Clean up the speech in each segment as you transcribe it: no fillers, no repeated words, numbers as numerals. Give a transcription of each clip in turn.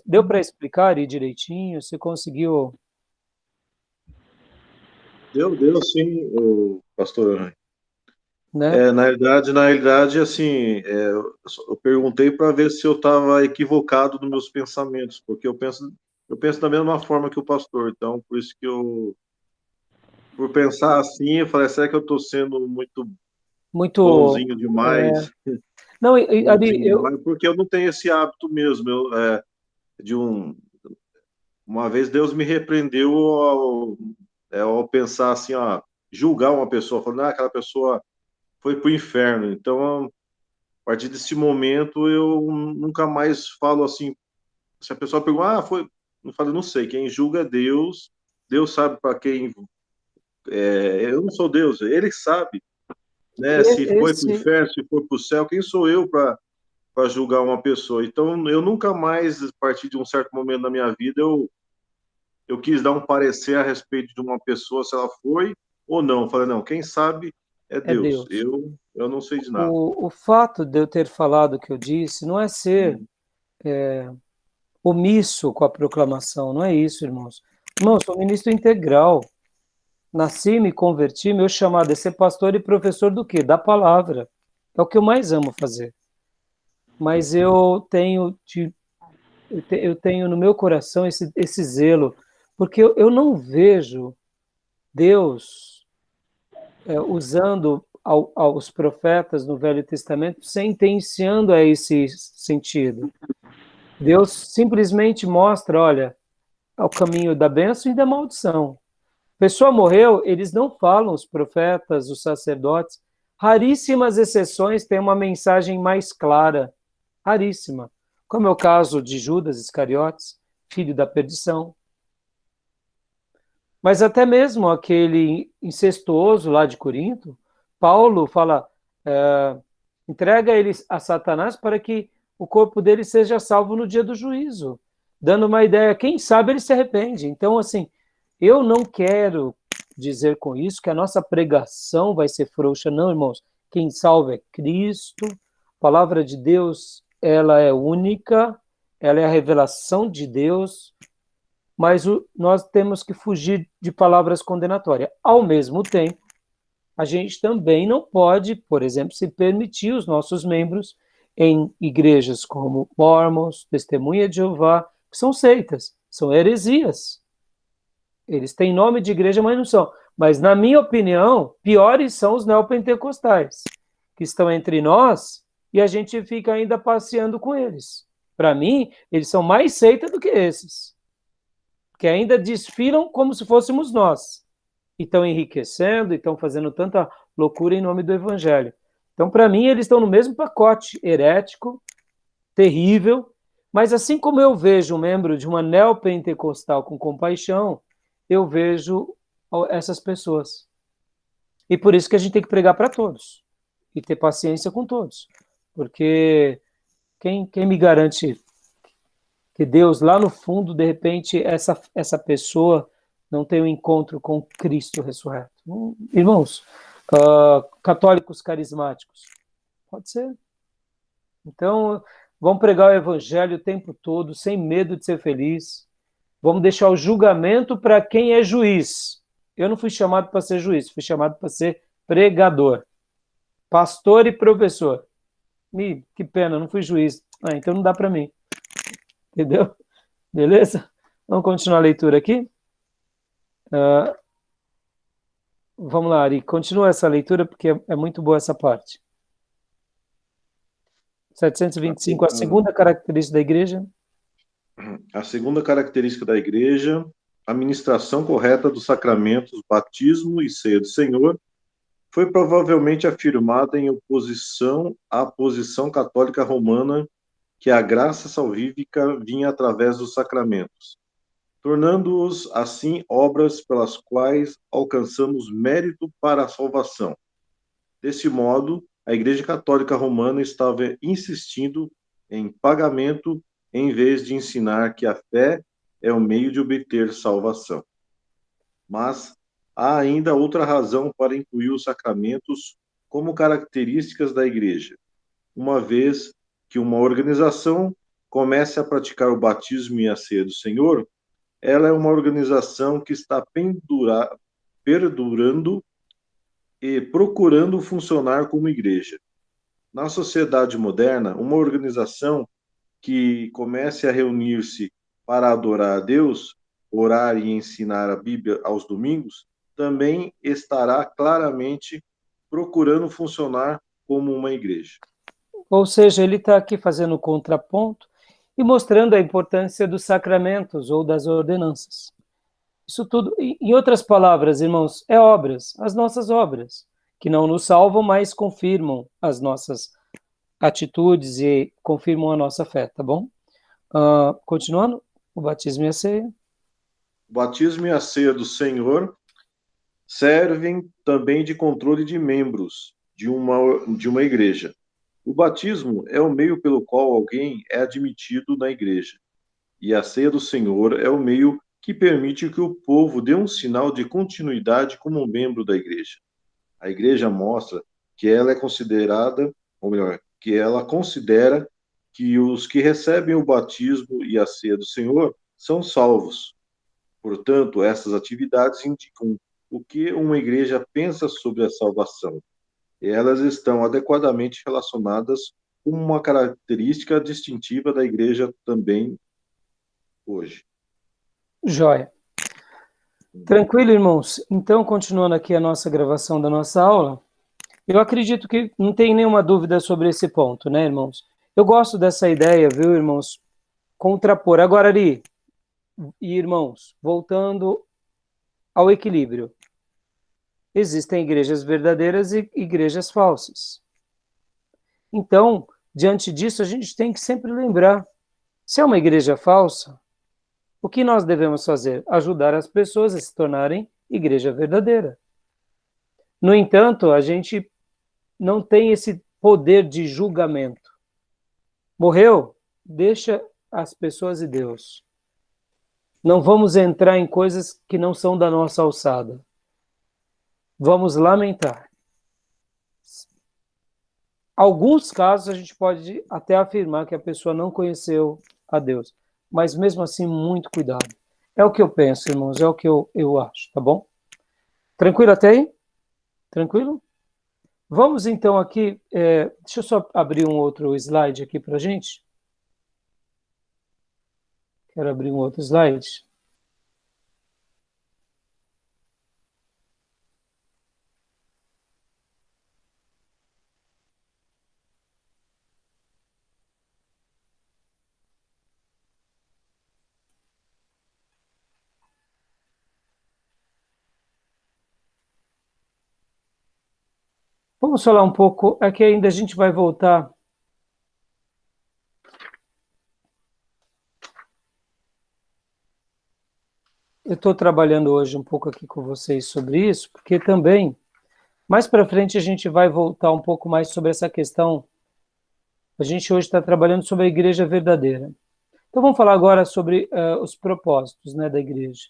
Deu para explicar aí direitinho? Você conseguiu, Deu sim, o pastor. né? Na realidade, assim, eu perguntei para ver se eu estava equivocado nos meus pensamentos, porque eu penso da mesma forma que o pastor, então por isso que por pensar assim, eu falei, será que eu estou sendo muito Muito. bonzinho demais, Não, bonzinho Ari, demais? Porque eu não tenho esse hábito mesmo, de uma vez Deus me repreendeu ao pensar assim, ó, julgar uma pessoa, falando, aquela pessoa foi para o inferno, então a partir desse momento, eu nunca mais falo assim. Se a pessoa pergunta, foi. Eu falo, não sei. Quem julga é Deus. Deus sabe para quem. Eu não sou Deus. Ele sabe, né? Se foi para o esse, inferno, se foi para o céu. Quem sou eu para julgar uma pessoa? Então, eu nunca mais, a partir de um certo momento da minha vida, eu quis dar um parecer a respeito de uma pessoa, se ela foi ou não. Eu falei, não. Quem sabe é é Deus. Deus. Eu não sei de nada. O fato de eu ter falado o que eu disse não é ser omisso com a proclamação, não é isso, irmãos. Irmãos, sou ministro integral. Nasci, me converti, meu chamado é ser pastor e professor do quê? Da palavra. É o que eu mais amo fazer. Mas eu tenho no meu coração esse zelo, porque eu não vejo Deus usando aos profetas no Velho Testamento sentenciando a esse sentido. Deus simplesmente mostra, olha, o caminho da bênção e da maldição. A pessoa morreu, eles não falam, os profetas, os sacerdotes. Raríssimas exceções têm uma mensagem mais clara. Raríssima. Como é o caso de Judas Iscariotes, filho da perdição. Mas até mesmo aquele incestuoso lá de Corinto, Paulo fala, entrega ele a Satanás para que o corpo dele seja salvo no dia do juízo, dando uma ideia, quem sabe ele se arrepende. Então, assim, eu não quero dizer com isso que a nossa pregação vai ser frouxa, não, irmãos. Quem salva é Cristo, a palavra de Deus, ela é única, ela é a revelação de Deus, mas nós temos que fugir de palavras condenatórias. Ao mesmo tempo, a gente também não pode, por exemplo, se permitir os nossos membros em igrejas como Mormons, Testemunha de Jeová, que são seitas, são heresias. Eles têm nome de igreja, mas não são. Mas, na minha opinião, piores são os neopentecostais, que estão entre nós e a gente fica ainda passeando com eles. Para mim, eles são mais seita do que esses, que ainda desfilam como se fôssemos nós. E estão enriquecendo, e estão fazendo tanta loucura em nome do Evangelho. Então, para mim, eles estão no mesmo pacote herético, terrível, mas assim como eu vejo um membro de uma neopentecostal com compaixão, eu vejo essas pessoas. E por isso que a gente tem que pregar para todos e ter paciência com todos. Porque quem me garante que Deus, lá no fundo, de repente, essa pessoa não tem um encontro com Cristo ressurreto? Irmãos, católicos carismáticos, pode ser. Então, vamos pregar o evangelho o tempo todo, sem medo de ser feliz. Vamos deixar o julgamento para quem é juiz. Eu não fui chamado para ser juiz, fui chamado para ser pregador, pastor e professor. Que pena, não fui juiz. Então não dá para mim. Entendeu? Beleza? Vamos continuar a leitura aqui? Vamos lá, Ari, continua essa leitura porque é muito boa essa parte. 725, a segunda característica da igreja. A segunda característica da igreja, a ministração correta dos sacramentos, batismo e ceia do Senhor, foi provavelmente afirmada em oposição à posição católica romana que a graça salvífica vinha através dos sacramentos, tornando-os, assim, obras pelas quais alcançamos mérito para a salvação. Desse modo, a Igreja Católica Romana estava insistindo em pagamento em vez de ensinar que a fé é o meio de obter salvação. Mas há ainda outra razão para incluir os sacramentos como características da Igreja, uma vez que uma organização comece a praticar o batismo e a ceia do Senhor, ela é uma organização que está perdurando e procurando funcionar como igreja. Na sociedade moderna, uma organização que comece a reunir-se para adorar a Deus, orar e ensinar a Bíblia aos domingos, também estará claramente procurando funcionar como uma igreja. Ou seja, ele está aqui fazendo o contraponto e mostrando a importância dos sacramentos ou das ordenanças. Isso tudo, em outras palavras, irmãos, é obras, as nossas obras, que não nos salvam, mas confirmam as nossas atitudes e confirmam a nossa fé, tá bom? Continuando, o batismo e a ceia. O batismo e a ceia do Senhor servem também de controle de membros de uma igreja. O batismo é o meio pelo qual alguém é admitido na igreja, e a ceia do Senhor é o meio que permite que o povo dê um sinal de continuidade como um membro da igreja. A igreja mostra que ela é considerada, ou melhor, que ela considera que os que recebem o batismo e a ceia do Senhor são salvos. Portanto, essas atividades indicam o que uma igreja pensa sobre a salvação. E elas estão adequadamente relacionadas com uma característica distintiva da igreja também hoje. Joia. Tranquilo, irmãos? Então, continuando aqui a nossa gravação da nossa aula, eu acredito que não tem nenhuma dúvida sobre esse ponto, né, irmãos? Eu gosto dessa ideia, viu, irmãos? Contrapor. Agora, ali, irmãos, voltando ao equilíbrio. Existem igrejas verdadeiras e igrejas falsas. Então, diante disso, a gente tem que sempre lembrar, se é uma igreja falsa, o que nós devemos fazer? Ajudar as pessoas a se tornarem igreja verdadeira. No entanto, a gente não tem esse poder de julgamento. Morreu? Deixa as pessoas e Deus. Não vamos entrar em coisas que não são da nossa alçada. Vamos lamentar. Alguns casos a gente pode até afirmar que a pessoa não conheceu a Deus, mas mesmo assim, muito cuidado. É o que eu penso, irmãos, é o que eu acho, tá bom? Tranquilo até aí? Tranquilo? Vamos então aqui, deixa eu só abrir um outro slide aqui para a gente. Quero abrir um outro slide. Vamos falar um pouco, aqui ainda a gente vai voltar. Eu estou trabalhando hoje um pouco aqui com vocês sobre isso, porque também, mais para frente, a gente vai voltar um pouco mais sobre essa questão. A gente hoje está trabalhando sobre a igreja verdadeira. Então vamos falar agora sobre os propósitos, né, da igreja.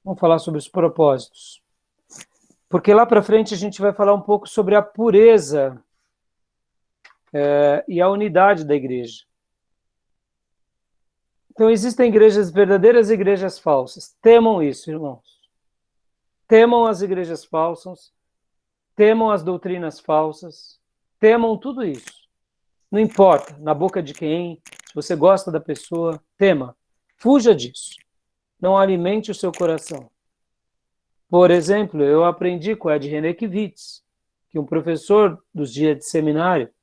Vamos falar sobre os propósitos. Porque lá para frente a gente vai falar um pouco sobre a pureza e a unidade da igreja. Então existem igrejas verdadeiras e igrejas falsas. Temam isso, irmãos. Temam as igrejas falsas, temam as doutrinas falsas, temam tudo isso. Não importa, na boca de quem, se você gosta da pessoa, tema. Fuja disso. Não alimente o seu coração. Por exemplo, eu aprendi com Ed René Kivitz, que um professor dos dias de seminário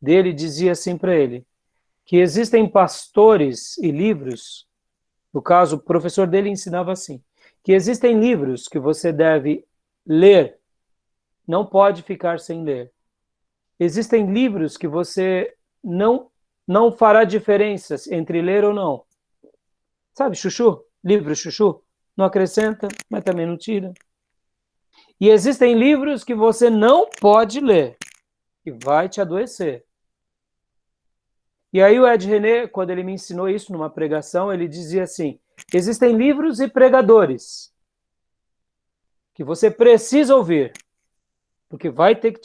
dele dizia assim para ele, que existem pastores e livros, no caso, o professor dele ensinava assim, que existem livros que você deve ler, não pode ficar sem ler. Existem livros que você não fará diferenças entre ler ou não. Sabe, chuchu? Livro chuchu? Não acrescenta, mas também não tira. E existem livros que você não pode ler, que vai te adoecer. E aí o Ed René, quando ele me ensinou isso numa pregação, ele dizia assim, existem livros e pregadores que você precisa ouvir, porque vai ter que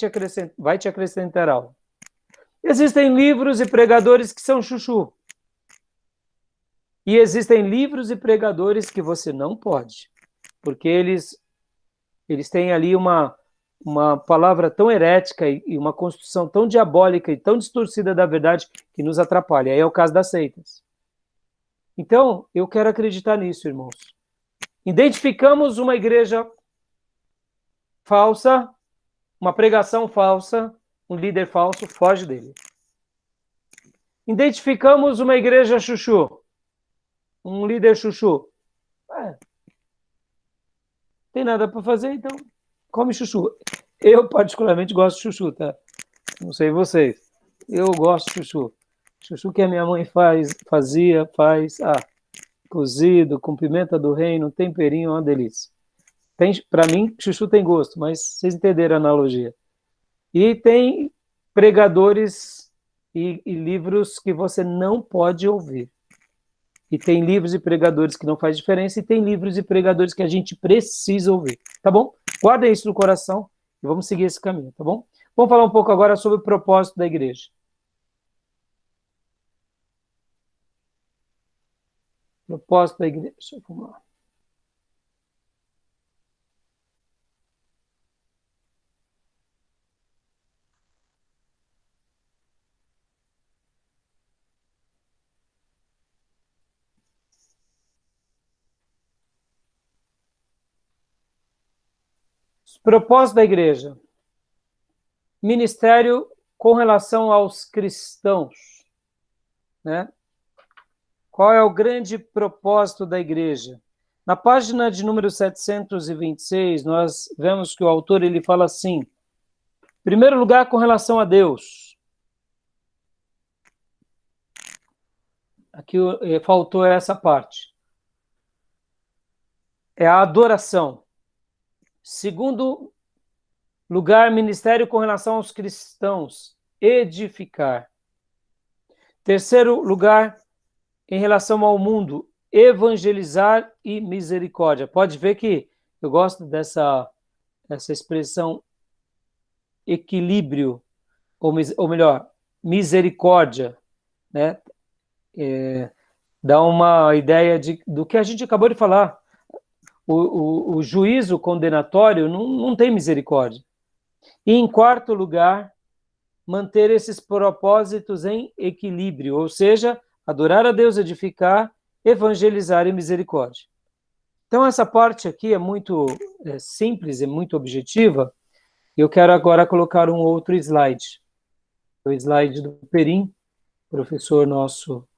vai te acrescentar algo. Existem livros e pregadores que são chuchu. E existem livros e pregadores que você não pode, porque eles têm ali uma palavra tão herética e uma construção tão diabólica e tão distorcida da verdade que nos atrapalha. Aí é o caso das seitas. Então, eu quero acreditar nisso, irmãos. Identificamos uma igreja falsa, uma pregação falsa, um líder falso, foge dele. Identificamos uma igreja chuchu, um líder chuchu. Tem nada para fazer, então come chuchu. Eu particularmente gosto de chuchu, tá? Não sei vocês. Eu gosto de chuchu. Chuchu que a minha mãe faz, cozido, com pimenta do reino, temperinho, é uma delícia. Para mim, chuchu tem gosto, mas vocês entenderam a analogia. E tem pregadores e livros que você não pode ouvir. E tem livros e pregadores que não faz diferença, e tem livros e pregadores que a gente precisa ouvir, tá bom? Guardem isso no coração e vamos seguir esse caminho, tá bom? Vamos falar um pouco agora sobre o propósito da igreja. Propósito da igreja, vamos lá. Propósito da igreja. Ministério com relação aos cristãos, né? Qual é o grande propósito da igreja? Na página de número 726, nós vemos que o autor ele fala assim: em primeiro lugar, com relação a Deus. Aqui faltou essa parte. É a adoração. Segundo lugar, ministério com relação aos cristãos. Edificar. Terceiro lugar, em relação ao mundo. Evangelizar e misericórdia. Pode ver que eu gosto dessa expressão equilíbrio, ou melhor, misericórdia, né? Dá uma ideia do que a gente acabou de falar. O juízo condenatório não tem misericórdia. E, em quarto lugar, manter esses propósitos em equilíbrio, ou seja, adorar a Deus, edificar, evangelizar e misericórdia. Então, essa parte aqui é muito simples, é muito objetiva. Eu quero agora colocar um outro slide. O slide do Perim, professor nosso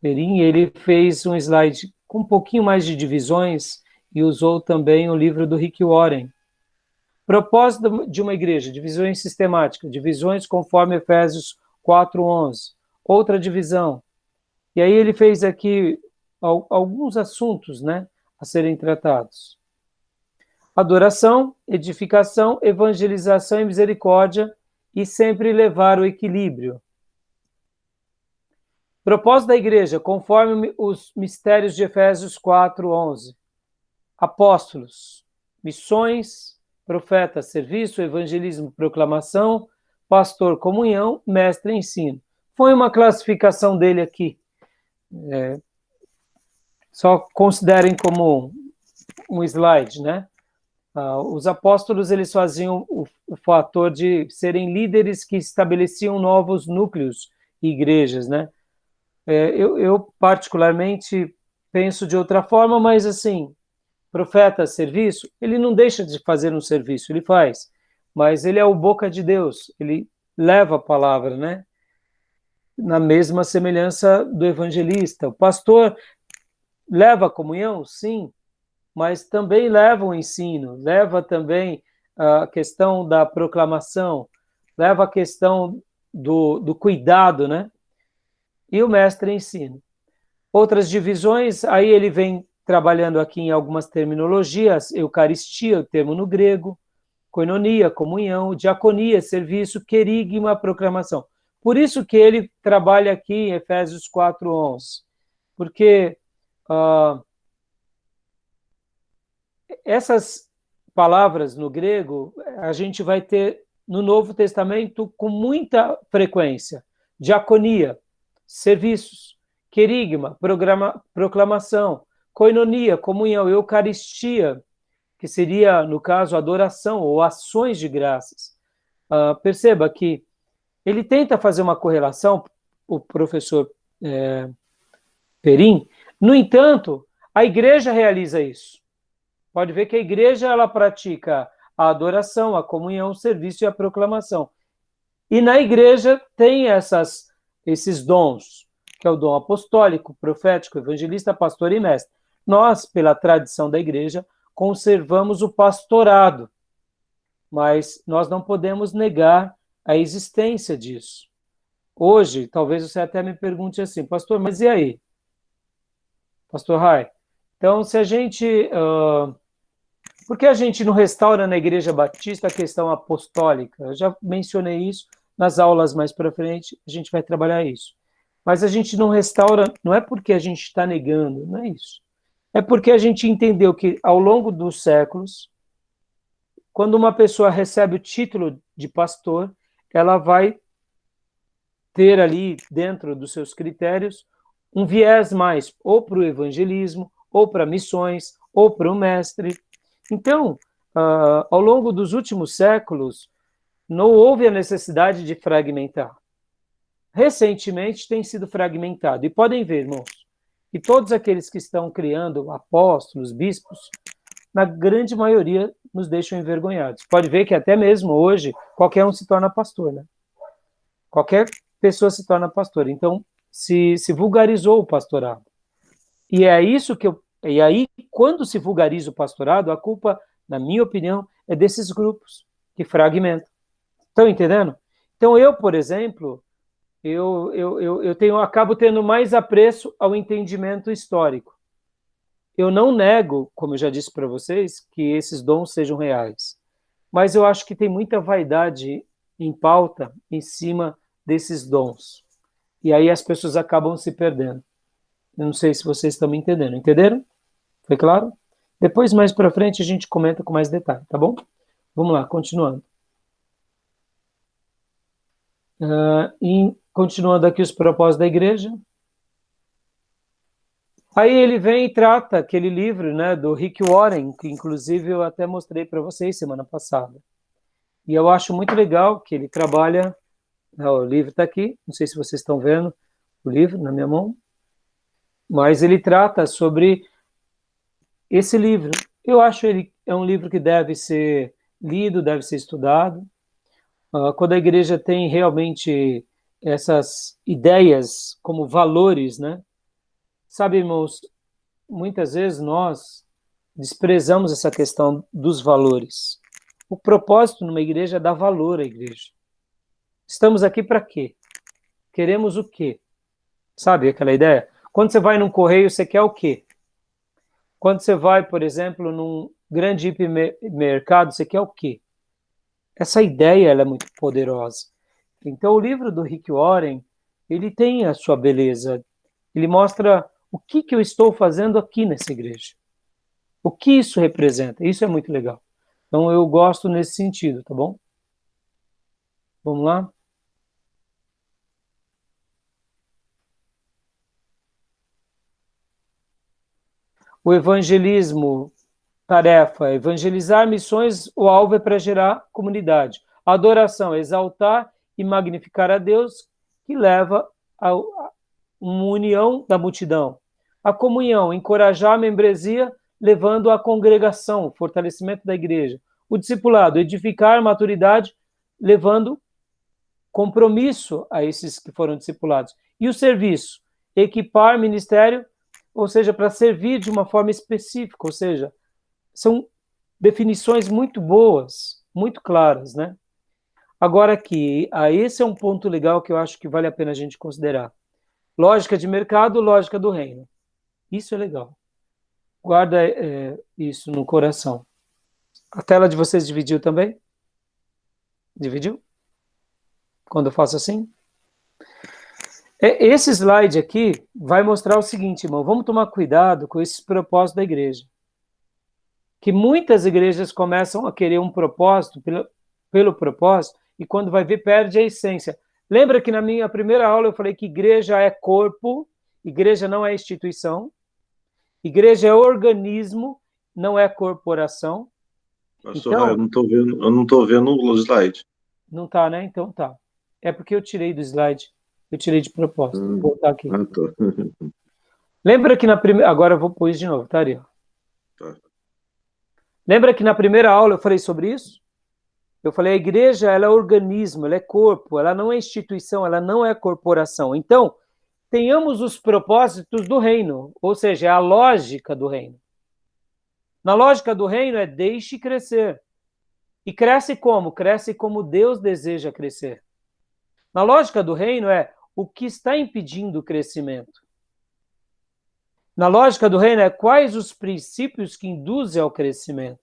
Perim, ele fez um slide com um pouquinho mais de divisões e usou também o livro do Rick Warren. Propósito de uma igreja, divisões sistemáticas, divisões conforme Efésios 4:11. Outra divisão. E aí ele fez aqui alguns assuntos, né, a serem tratados. Adoração, edificação, evangelização e misericórdia, e sempre levar o equilíbrio. Propósito da igreja, conforme os mistérios de Efésios 4:11. Apóstolos, missões, profeta, serviço, evangelismo, proclamação, pastor, comunhão, mestre, ensino. Foi uma classificação dele aqui. Só considerem como um slide, né? Os apóstolos, eles faziam o fator de serem líderes que estabeleciam novos núcleos e igrejas, né? Eu particularmente penso de outra forma, mas assim, profeta, serviço, ele não deixa de fazer um serviço, ele faz, mas ele é o boca de Deus, ele leva a palavra, né? Na mesma semelhança do evangelista. O pastor leva a comunhão? Sim, mas também leva o ensino, leva também a questão da proclamação, leva a questão do cuidado, né? E o mestre ensina. Outras divisões, aí ele vem trabalhando aqui em algumas terminologias: eucaristia, o termo no grego, koinonia, comunhão, diaconia, serviço, querigma, proclamação. Por isso que ele trabalha aqui em Efésios 4:11, porque essas palavras no grego, a gente vai ter no Novo Testamento com muita frequência. Diaconia, serviços, querigma, proclamação, koinonia, comunhão, eucaristia, que seria, no caso, adoração ou ações de graças. Perceba que ele tenta fazer uma correlação, o professor Perim. No entanto, a igreja realiza isso. Pode ver que a igreja ela pratica a adoração, a comunhão, o serviço e a proclamação. E na igreja tem esses dons, que é o dom apostólico, profético, evangelista, pastor e mestre. Nós, pela tradição da igreja, conservamos o pastorado, mas nós não podemos negar a existência disso. Hoje, talvez você até me pergunte assim, pastor, mas e aí? Pastor Rai, então se a gente... por que a gente não restaura na Igreja Batista a questão apostólica? Eu já mencionei isso nas aulas mais para frente, a gente vai trabalhar isso. Mas a gente não restaura, não é porque a gente está negando, não é isso. É porque a gente entendeu que ao longo dos séculos, quando uma pessoa recebe o título de pastor, ela vai ter ali, dentro dos seus critérios, um viés mais ou para o evangelismo, ou para missões, ou para o mestre. Então, ao longo dos últimos séculos, não houve a necessidade de fragmentar. Recentemente tem sido fragmentado. E podem ver, irmãos, que todos aqueles que estão criando apóstolos, bispos, na grande maioria nos deixam envergonhados. Pode ver que até mesmo hoje, qualquer um se torna pastor, né? Qualquer pessoa se torna pastor. Então, se vulgarizou o pastorado. E é isso que E aí, quando se vulgariza o pastorado, a culpa, na minha opinião, é desses grupos que fragmentam. Estão entendendo? Então, eu, por exemplo, acabo tendo mais apreço ao entendimento histórico. Eu não nego, como eu já disse para vocês, que esses dons sejam reais. Mas eu acho que tem muita vaidade em pauta em cima desses dons. E aí as pessoas acabam se perdendo. Eu não sei se vocês estão me entendendo. Entenderam? Foi claro? Depois, mais para frente, a gente comenta com mais detalhe, tá bom? Vamos lá, continuando. Continuando aqui os propósitos da igreja. Aí ele vem e trata aquele livro, né, do Rick Warren, que inclusive eu até mostrei para vocês semana passada. E eu acho muito legal que ele trabalha... O livro está aqui, não sei se vocês estão vendo o livro na minha mão, mas ele trata sobre esse livro. Eu acho ele é um livro que deve ser lido, deve ser estudado. Quando a igreja tem realmente essas ideias como valores, né? Sabe, irmãos, muitas vezes nós desprezamos essa questão dos valores. O propósito numa igreja é dar valor à igreja. Estamos aqui para quê? Queremos o quê? Sabe aquela ideia? Quando você vai num correio, você quer o quê? Quando você vai, por exemplo, num grande hipermercado, você quer o quê? Essa ideia ela é muito poderosa. Então, o livro do Rick Warren, ele tem a sua beleza. Ele mostra o que eu estou fazendo aqui nessa igreja. O que isso representa. Isso é muito legal. Então, eu gosto nesse sentido, tá bom? Vamos lá? O evangelismo, tarefa, evangelizar missões, o alvo é para gerar comunidade. A adoração, exaltar e magnificar a Deus, que leva a uma união da multidão. A comunhão, encorajar a membresia, levando à congregação, fortalecimento da igreja. O discipulado, edificar a maturidade, levando compromisso a esses que foram discipulados. E o serviço, equipar ministério, ou seja, para servir de uma forma específica, ou seja, são definições muito boas, muito claras, né? Agora aqui, esse é um ponto legal que eu acho que vale a pena a gente considerar. Lógica de mercado, lógica do reino. Isso é legal. Guarda isso no coração. A tela de vocês dividiu também? Dividiu? Quando eu faço assim? Esse slide aqui vai mostrar o seguinte, irmão, vamos tomar cuidado com esses propósitos da igreja. Que muitas igrejas começam a querer um propósito, pelo propósito, e quando vai ver, perde a essência. Lembra que na minha primeira aula eu falei que igreja é corpo, igreja não é instituição, igreja é organismo, não é corporação. Pastor Raio, Então, eu não tô vendo o slide. não tá, né? Então tá. É porque eu tirei do slide. Eu tirei de propósito. Vou Hum, botar aqui. ah, tá. Lembra que na primeira... Agora eu vou pôr isso de novo, tá, Ari? Tá. Lembra que na primeira aula eu falei sobre isso? Eu falei, a igreja, ela é organismo, ela é corpo, ela não é instituição, ela não é corporação. Então, tenhamos os propósitos do reino, ou seja, é a lógica do reino. Na lógica do reino é deixe crescer. E cresce como? Cresce como Deus deseja crescer. Na lógica do reino é o que está impedindo o crescimento. Na lógica do reino é quais os princípios que induzem ao crescimento.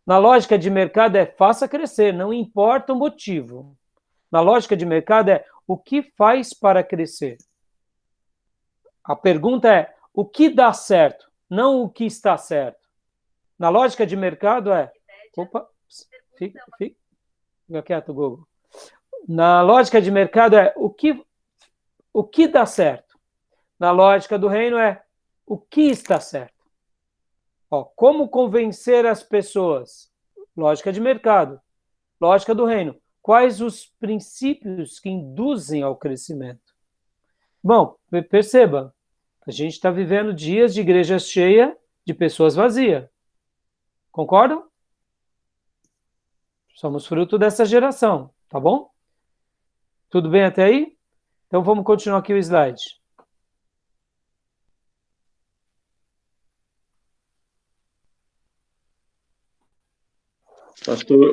Na lógica de mercado é faça crescer, não importa o motivo. Na lógica de mercado é o que faz para crescer. A pergunta é o que dá certo, não o que está certo. Na lógica de mercado é... Opa, fica quieto, Google. Na lógica de mercado é o que dá certo. Na lógica do reino é o que está certo. Ó, como convencer as pessoas? Lógica de mercado. Lógica do reino. Quais os princípios que induzem ao crescimento? Bom, perceba, a gente está vivendo dias de igreja cheia de pessoas vazias. Concordam? Somos fruto dessa geração, tá bom? Tudo bem até aí? Então vamos continuar aqui o slide.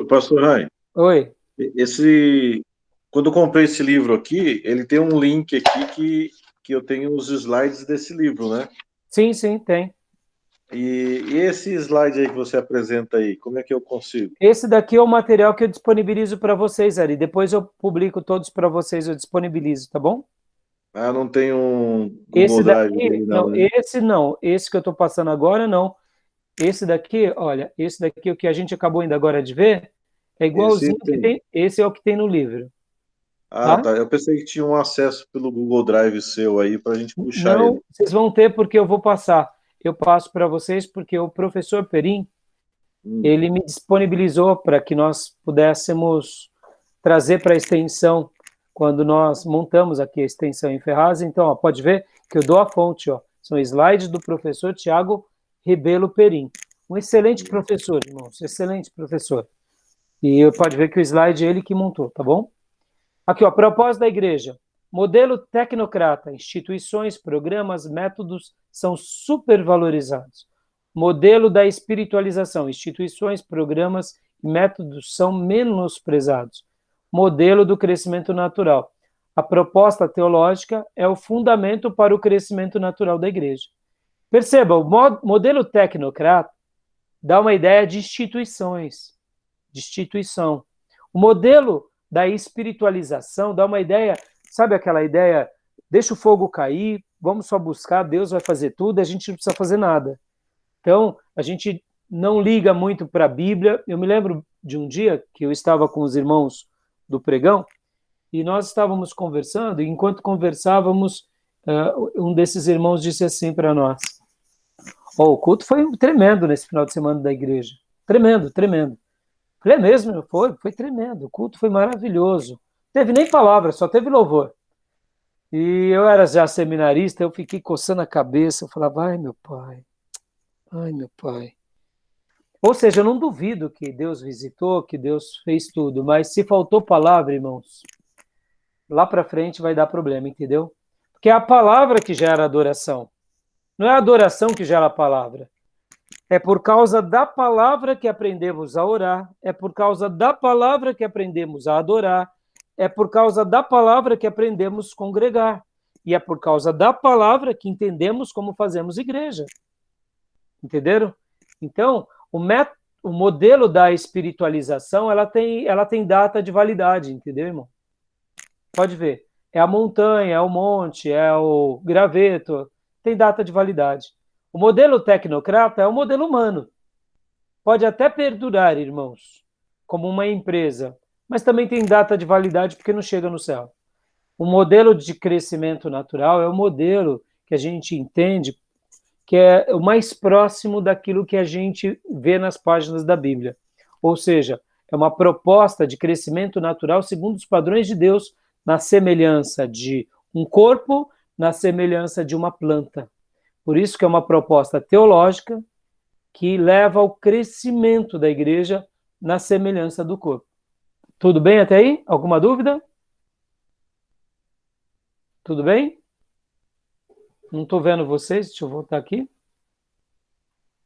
Pastor Rai, Oi. quando eu comprei esse livro aqui, ele tem um link aqui que eu tenho os slides desse livro, né? Sim, sim, tem. E esse slide aí que você apresenta aí, como é que eu consigo? Esse daqui é o material que eu disponibilizo para vocês, Ari. Depois eu publico todos para vocês, eu disponibilizo, tá bom? Ah, não tem um Google Esse Drive daqui, dele, não, né? não. Esse que eu estou passando agora, não. Esse daqui, olha, esse daqui, o que a gente acabou ainda agora de ver, é Esse igualzinho que tem. tem. Esse é o que tem no livro, Ah, tá? tá. Eu pensei que tinha um acesso pelo Google Drive seu aí para a gente puxar ele. Não, vocês vão ter porque eu vou passar. Eu passo para vocês porque o professor Perim, Hum. ele me disponibilizou para que nós pudéssemos trazer para a extensão quando nós montamos aqui a extensão em Ferraz. Então, ó, pode ver que eu dou a fonte, ó. São slides do professor Tiago Rebelo Perim. Um excelente professor, irmãos, excelente professor. E pode ver que o slide é ele que montou, tá bom? Aqui, ó, propósito da igreja. Modelo tecnocrata, instituições, programas, métodos são supervalorizados. Modelo da espiritualização, instituições, programas e métodos são menosprezados. Modelo do crescimento natural. A proposta teológica é o fundamento para o crescimento natural da igreja. Perceba, o modelo tecnocrata dá uma ideia de instituições, de instituição. O modelo da espiritualização dá uma ideia, sabe aquela ideia, deixa o fogo cair, vamos só buscar, Deus vai fazer tudo, a gente não precisa fazer nada. Então, a gente não liga muito para a Bíblia. Eu me lembro de um dia que eu estava com os irmãos do pregão e nós estávamos conversando, e enquanto conversávamos, um desses irmãos disse assim para nós: oh, o culto foi tremendo nesse final de semana da igreja. Tremendo, tremendo. Falei, é mesmo? Foi tremendo. O culto foi maravilhoso. Não teve nem palavra, só teve louvor. E eu era já seminarista, eu fiquei coçando a cabeça. Eu falava, ai meu pai, ai meu pai. Ou seja, eu não duvido que Deus visitou, que Deus fez tudo, mas se faltou palavra, irmãos, lá para frente vai dar problema, entendeu? Porque é a palavra que gera adoração. Não é a adoração que gera a palavra. É por causa da palavra que aprendemos a orar, é por causa da palavra que aprendemos a adorar, é por causa da palavra que aprendemos a congregar, e é por causa da palavra que entendemos como fazemos igreja. Entenderam? Então, o modelo da espiritualização, ela tem data de validade, entendeu, irmão? Pode ver. É a montanha, é o monte, é o graveto, tem data de validade. O modelo tecnocrata é o modelo humano. Pode até perdurar, irmãos, como uma empresa, mas também tem data de validade porque não chega no céu. O modelo de crescimento natural é o modelo que a gente entende que é o mais próximo daquilo que a gente vê nas páginas da Bíblia. Ou seja, é uma proposta de crescimento natural segundo os padrões de Deus, na semelhança de um corpo, na semelhança de uma planta. Por isso que é uma proposta teológica que leva ao crescimento da igreja na semelhança do corpo. Tudo bem até aí? Alguma dúvida? Tudo bem? Não estou vendo vocês, deixa eu voltar aqui.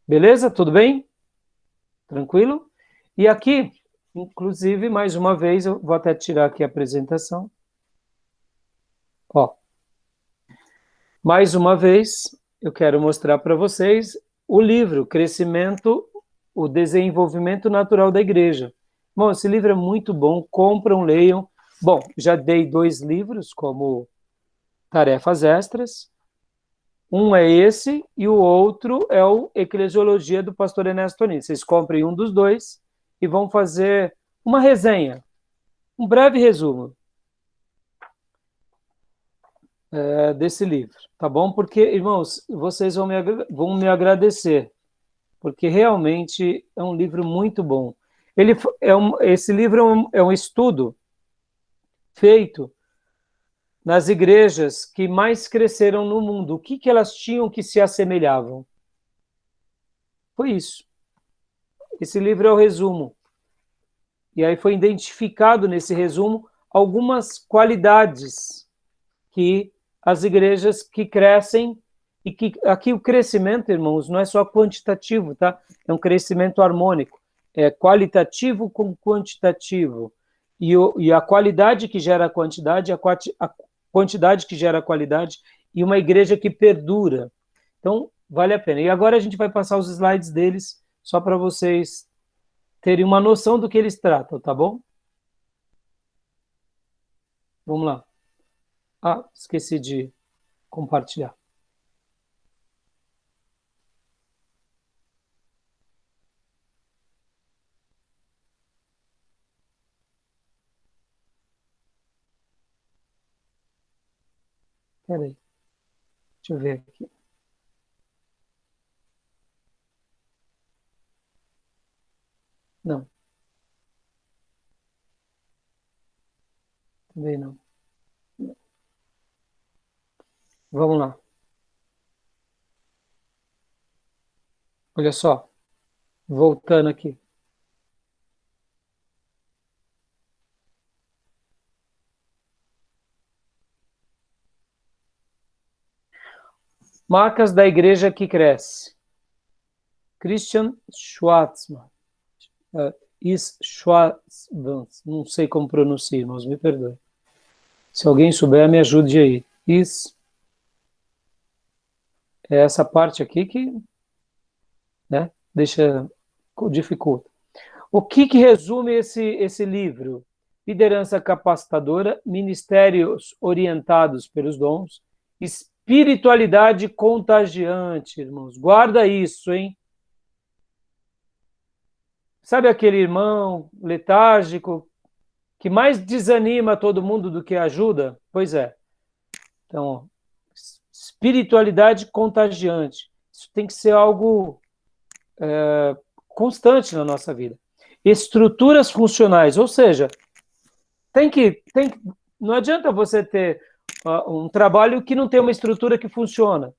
Beleza? Tudo bem? Tranquilo? E aqui, inclusive, mais uma vez, eu vou até tirar aqui a apresentação. Ó, mais uma vez, eu quero mostrar para vocês o livro Crescimento, o Desenvolvimento Natural da Igreja. Bom, esse livro é muito bom, compram, leiam. Bom, já dei 2 livros como tarefas extras. Um é esse e o outro é o Eclesiologia do pastor Ernesto Tonini. Vocês comprem um dos 2 e vão fazer uma resenha, um breve resumo desse livro, tá bom? Porque, irmãos, vocês vão me agradecer, porque realmente é um livro muito bom. Esse livro é um estudo feito nas igrejas que mais cresceram no mundo. O que elas tinham que se assemelhavam? Foi isso. Esse livro é o resumo. E aí foi identificado nesse resumo algumas qualidades que as igrejas que crescem, e que aqui o crescimento, irmãos, não é só quantitativo, tá? É um crescimento harmônico, é qualitativo com quantitativo. E a qualidade que gera a quantidade, a quantidade que gera a qualidade, e uma igreja que perdura. Então, vale a pena. E agora a gente vai passar os slides deles, só para vocês terem uma noção do que eles tratam, tá bom? Vamos lá. Ah, esqueci de compartilhar. Espera aí. Deixa eu ver aqui. Não. Também não. Vamos lá. Olha só. Voltando aqui. Marcas da igreja que cresce. Christian Schwarzman. Schwarzman. Não sei como pronuncia, irmãos, me perdoe. Se alguém souber, me ajude aí. É essa parte aqui que, né, dificulta. O que resume esse livro? Liderança capacitadora, ministérios orientados pelos dons, espiritualidade contagiante, irmãos. Guarda isso, hein? Sabe aquele irmão letárgico que mais desanima todo mundo do que ajuda? Pois é. Então, espiritualidade contagiante. Isso tem que ser algo constante na nossa vida. Estruturas funcionais, ou seja, não adianta você ter um trabalho que não tem uma estrutura que funciona.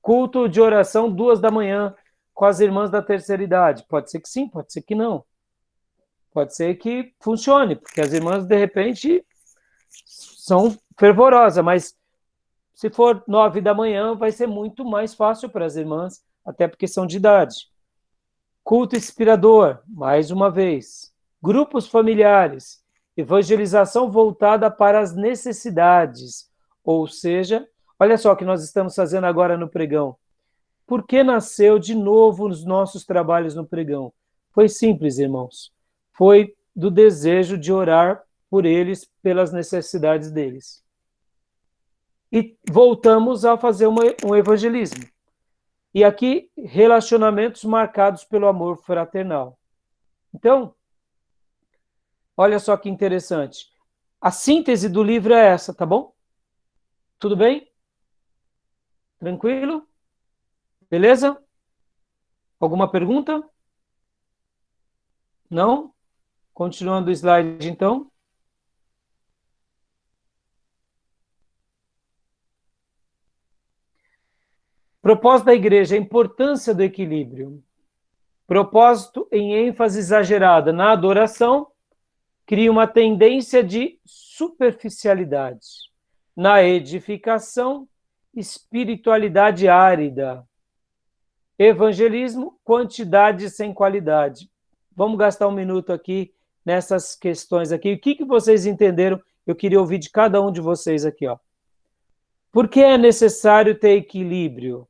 Culto de oração 2 da manhã com as irmãs da terceira idade. Pode ser que sim, pode ser que não. Pode ser que funcione, porque as irmãs, de repente, são fervorosas, mas se for 9 da manhã, vai ser muito mais fácil para as irmãs, até porque são de idade. Culto inspirador, mais uma vez. Grupos familiares, evangelização voltada para as necessidades. Ou seja, olha só o que nós estamos fazendo agora no pregão. Por que nasceu de novo os nossos trabalhos no pregão? Foi simples, irmãos. Foi do desejo de orar por eles, pelas necessidades deles. E voltamos a fazer um evangelismo. E aqui, relacionamentos marcados pelo amor fraternal. Então, Olha só que interessante. A síntese do livro é essa, tá bom? Tudo bem? Tranquilo? Beleza? Alguma pergunta? Não? Continuando o slide, então. Propósito da igreja, a importância do equilíbrio. Propósito em ênfase exagerada na adoração cria uma tendência de superficialidade. Na edificação, espiritualidade árida. Evangelismo, quantidade sem qualidade. Vamos gastar um minuto aqui nessas questões aqui. O que vocês entenderam? Eu queria ouvir de cada um de vocês aqui, ó. Por que é necessário ter equilíbrio?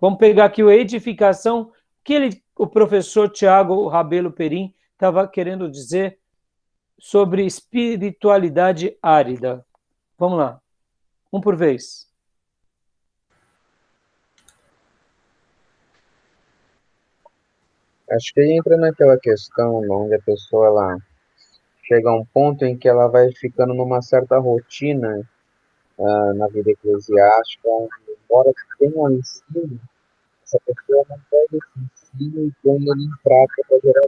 Vamos pegar aqui a edificação. O professor Tiago Rabelo Perim estava querendo dizer sobre espiritualidade árida. Vamos lá. Um por vez. Acho que entra naquela questão onde a pessoa ela chega a um ponto em que ela vai ficando numa certa rotina na vida eclesiástica, onde, embora tenha um ensino, essa pessoa não pega esse ensino e põe ele em prática para gerar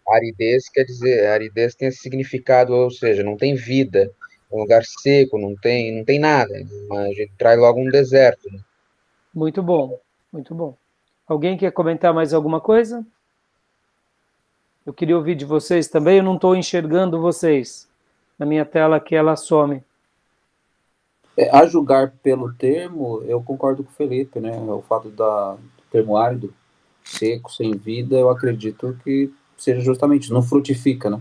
aridez. Quer dizer, aridez tem esse significado, ou seja, não tem vida, é um lugar seco, não tem nada, mas a gente traz logo um deserto, né? Muito bom, muito bom. Alguém quer comentar mais alguma coisa? Eu queria ouvir de vocês também, eu não estou enxergando vocês. Na minha tela aqui ela some. A julgar pelo termo, eu concordo com o Felipe, né? O fato do termo árido, seco, sem vida, eu acredito que seja justamente, não frutifica, né?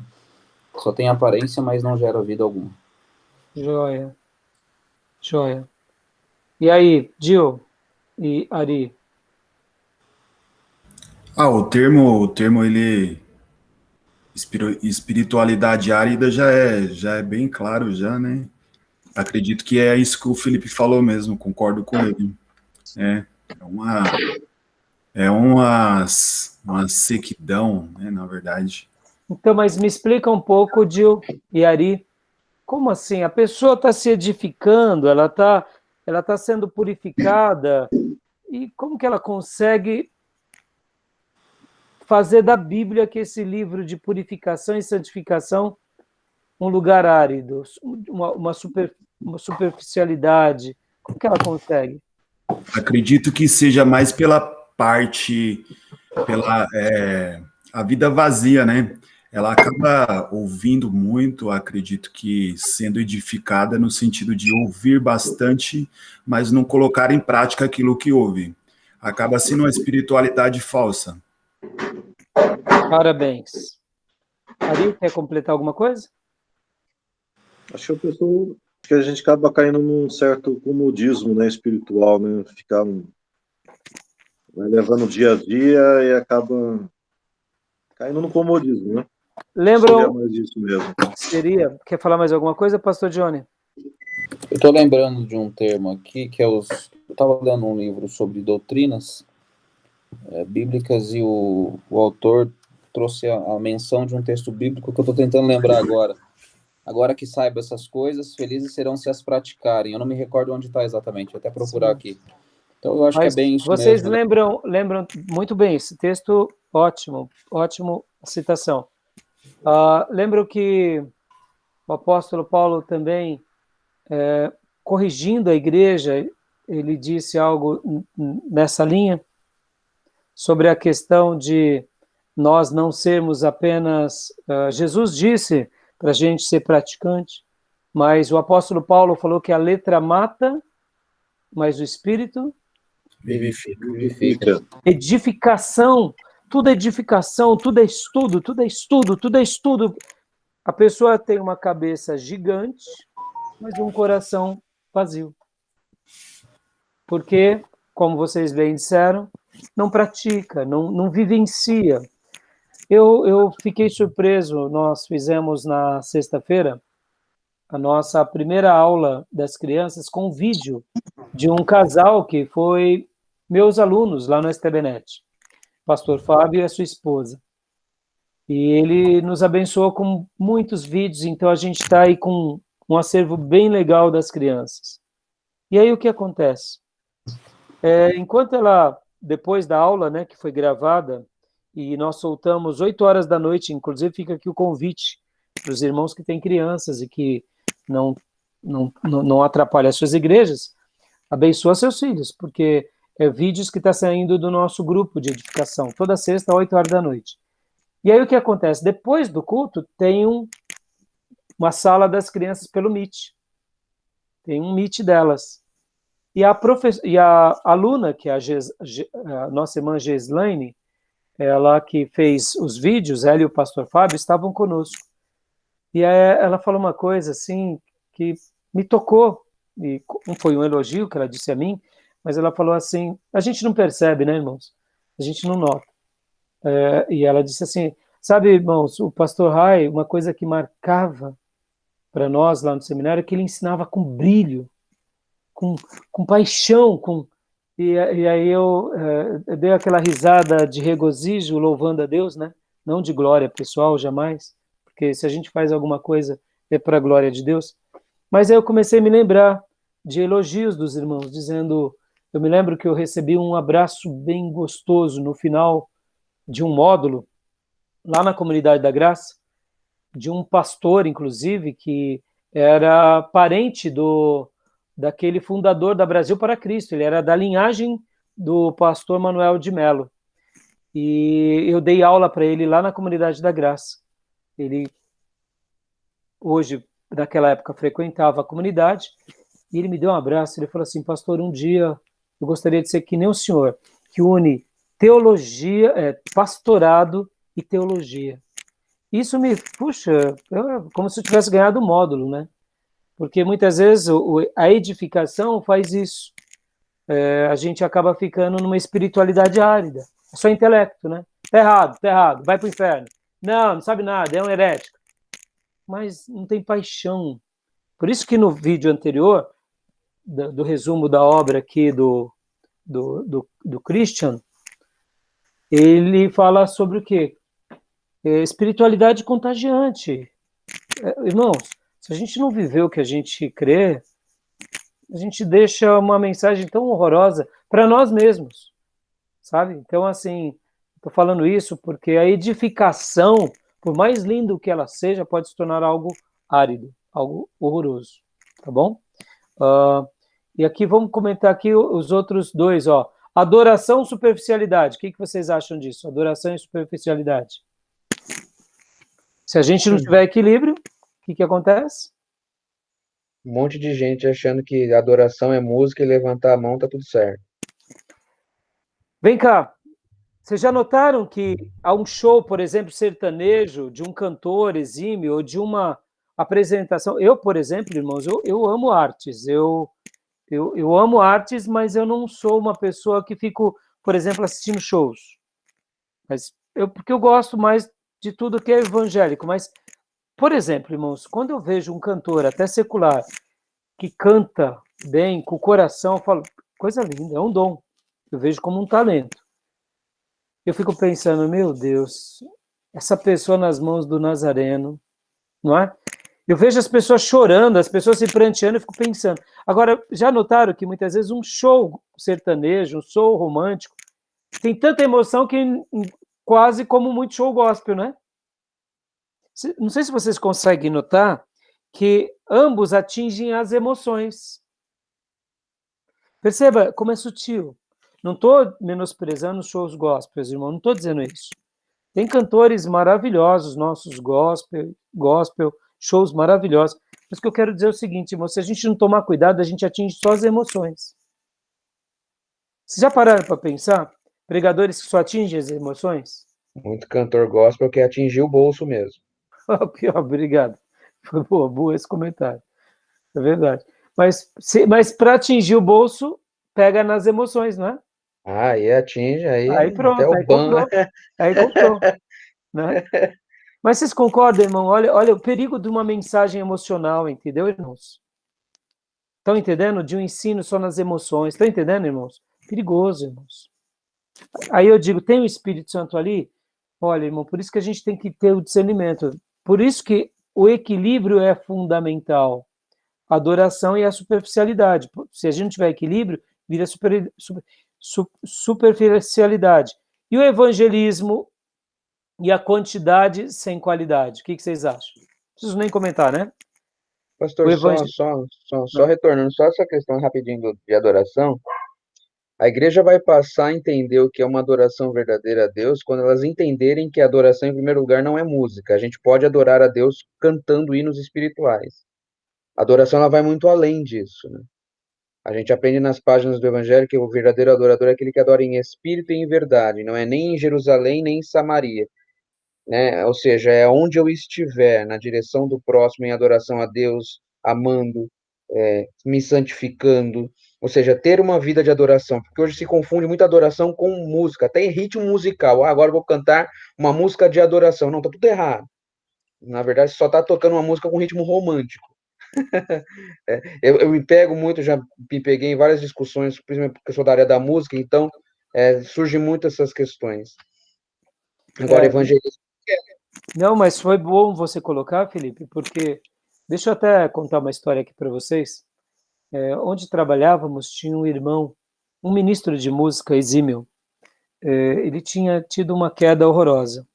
Só tem aparência, mas não gera vida alguma. Joia. Joia. E aí, Gil e Ari? O termo ele espiritualidade árida já é bem claro já, né? Acredito que é isso que o Felipe falou mesmo, concordo com ele. É uma sequidão, né, na verdade. Então, mas me explica um pouco, Gil e Ari, como assim? A pessoa está se edificando, ela tá sendo purificada, e como que ela consegue fazer da Bíblia, que é esse livro de purificação e santificação, um lugar árido, uma superficialidade? Como que ela consegue? Acredito que seja mais a vida vazia, né? Ela acaba ouvindo muito, acredito que sendo edificada no sentido de ouvir bastante, mas não colocar em prática aquilo que ouve. Acaba sendo uma espiritualidade falsa. Parabéns. Ari, quer completar alguma coisa? Acho que a gente acaba caindo num certo comodismo, né, espiritual, né? Vai levando dia a dia e acaba caindo no comodismo, né? Seria Lembram? mais isso mesmo. Quer falar mais alguma coisa, pastor Johnny? Eu estou lembrando de um termo aqui, que é eu estava lendo um livro sobre doutrinas bíblicas e o autor trouxe a menção de um texto bíblico que eu estou tentando lembrar agora. Agora que saiba essas coisas, felizes serão se as praticarem. Eu não me recordo onde está exatamente, vou até procurar aqui. Então eu acho que é bem isso vocês mesmo. lembram muito bem esse texto, ótimo citação. Lembro que o apóstolo Paulo também, corrigindo a igreja, ele disse algo nessa linha, sobre a questão de nós não sermos apenas... Jesus disse para a gente ser praticante, mas o apóstolo Paulo falou que a letra mata, mas o espírito... Vivifica. Edificação, tudo é edificação, tudo é estudo, tudo é estudo, tudo é estudo. A pessoa tem uma cabeça gigante, mas um coração vazio. Porque, como vocês bem disseram, não pratica, não vivencia. Eu fiquei surpreso, nós fizemos na sexta-feira a nossa primeira aula das crianças com um vídeo de um casal que foi meus alunos lá no STBnet, pastor Fábio e a sua esposa. E ele nos abençoou com muitos vídeos, então a gente está aí com um acervo bem legal das crianças. E aí o que acontece? Enquanto ela, depois da aula, né, que foi gravada, e nós soltamos 8 horas da noite, inclusive fica aqui o convite para os irmãos que têm crianças e que não atrapalham as suas igrejas, abençoa seus filhos, porque é vídeos que está saindo do nosso grupo de edificação, toda sexta, 8 horas da noite. E aí o que acontece? Depois do culto, tem uma sala das crianças pelo Meet. Tem um Meet delas. E a aluna, que é a nossa irmã Geslaine, ela que fez os vídeos, ela e o pastor Fábio estavam conosco. E aí ela falou uma coisa assim que me tocou, e não foi um elogio que ela disse a mim, mas ela falou assim, a gente não percebe, né, irmãos? A gente não nota. E ela disse assim, sabe, irmãos, o pastor Rai, uma coisa que marcava para nós lá no seminário é que ele ensinava com brilho, com paixão, e aí eu dei aquela risada de regozijo, louvando a Deus, né? Não de glória pessoal, jamais, porque se a gente faz alguma coisa é para a glória de Deus. Mas aí eu comecei a me lembrar de elogios dos irmãos, dizendo, eu me lembro que eu recebi um abraço bem gostoso no final de um módulo, lá na Comunidade da Graça, de um pastor, inclusive, que era parente daquele fundador da Brasil para Cristo, ele era da linhagem do pastor Manuel de Mello. E eu dei aula para ele lá na Comunidade da Graça. Ele, hoje, naquela época, frequentava a comunidade, e ele me deu um abraço, ele falou assim, pastor, um dia eu gostaria de ser que nem o senhor, que une teologia, pastorado e teologia. Isso me, puxa, como se eu tivesse ganhado o módulo, né? Porque muitas vezes a edificação faz isso. A gente acaba ficando numa espiritualidade árida. É só intelecto, né? Tá errado, vai pro inferno. Não sabe nada, é um herético. Mas não tem paixão. Por isso que no vídeo anterior, do resumo da obra aqui do Christian, ele fala sobre o quê? Espiritualidade contagiante. Irmãos, se a gente não viver o que a gente crê, a gente deixa uma mensagem tão horrorosa para nós mesmos, sabe? Então, assim, estou falando isso porque a edificação, por mais lindo que ela seja, pode se tornar algo árido, algo horroroso, tá bom? E aqui vamos comentar aqui os outros dois, ó. Adoração e superficialidade. O que vocês acham disso? Adoração e superficialidade. Se a gente não tiver equilíbrio, o que acontece? Um monte de gente achando que adoração é música e levantar a mão tá tudo certo. Vem cá, vocês já notaram que há um show, por exemplo, sertanejo, de um cantor exímio, ou de uma apresentação... Eu, por exemplo, irmãos, eu amo artes, eu amo artes, mas eu não sou uma pessoa que fico, por exemplo, assistindo shows. Porque eu gosto mais de tudo que é evangélico, mas... Por exemplo, irmãos, quando eu vejo um cantor, até secular, que canta bem, com o coração, eu falo, coisa linda, é um dom. Eu vejo como um talento. Eu fico pensando, meu Deus, essa pessoa nas mãos do Nazareno, não é? Eu vejo as pessoas chorando, as pessoas se pranteando, eu fico pensando. Agora, já notaram que muitas vezes um show sertanejo, um show romântico, tem tanta emoção que quase como muito show gospel, né? Não sei se vocês conseguem notar que ambos atingem as emoções. Perceba como é sutil. Não estou menosprezando os shows gospels, irmão, não estou dizendo isso. Tem cantores maravilhosos, nossos gospel, shows maravilhosos. Mas o que eu quero dizer é o seguinte, irmão, se a gente não tomar cuidado, a gente atinge só as emoções. Vocês já pararam para pensar? Pregadores que só atingem as emoções? Muito cantor gospel quer atingir o bolso mesmo. Obrigado. Foi boa esse comentário. É verdade. Mas para atingir o bolso, pega nas emoções, não é? Aí atinge, Aí pronto, até o aí ban. comprou. Aí comprou. Né? Mas vocês concordam, irmão? Olha o perigo de uma mensagem emocional, entendeu, irmãos? Estão entendendo? De um ensino só nas emoções. Estão entendendo, irmãos? Perigoso, irmãos. Aí eu digo, tem o Espírito Santo ali? Olha, irmão, por isso que a gente tem que ter o discernimento. Por isso que o equilíbrio é fundamental. A adoração e a superficialidade. Se a gente não tiver equilíbrio, vira superficialidade. E o evangelismo e a quantidade sem qualidade. O que vocês acham? Não preciso nem comentar, né? Pastor, só retornando, só essa questão rapidinho de adoração. A igreja vai passar a entender o que é uma adoração verdadeira a Deus quando elas entenderem que a adoração, em primeiro lugar, não é música. A gente pode adorar a Deus cantando hinos espirituais. A adoração ela vai muito além disso, né? A gente aprende nas páginas do Evangelho que o verdadeiro adorador é aquele que adora em espírito e em verdade, não é nem em Jerusalém, nem em Samaria, né? Ou seja, é onde eu estiver, na direção do próximo, em adoração a Deus, amando, me santificando, ou seja, ter uma vida de adoração, porque hoje se confunde muito adoração com música, até em ritmo musical. Agora eu vou cantar uma música de adoração. Não, tá tudo errado. Na verdade, só tá tocando uma música com ritmo romântico. Eu me pego muito, já me peguei em várias discussões, principalmente porque eu sou da área da música, então surgem muito essas questões. Agora, evangelismo. Não, mas foi bom você colocar, Felipe, porque deixa eu até contar uma história aqui para vocês. Onde trabalhávamos tinha um irmão, um ministro de música exímio. Ele tinha tido uma queda horrorosa.